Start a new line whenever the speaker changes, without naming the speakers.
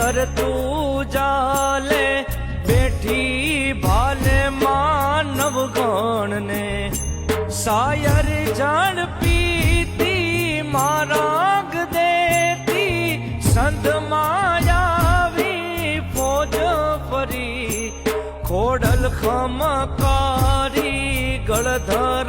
कर तू जाले बैठी भाले मानव गण ने सायर जान पीती माराग देती संत मायावी फौज फरी खोडल खमकारी गळधर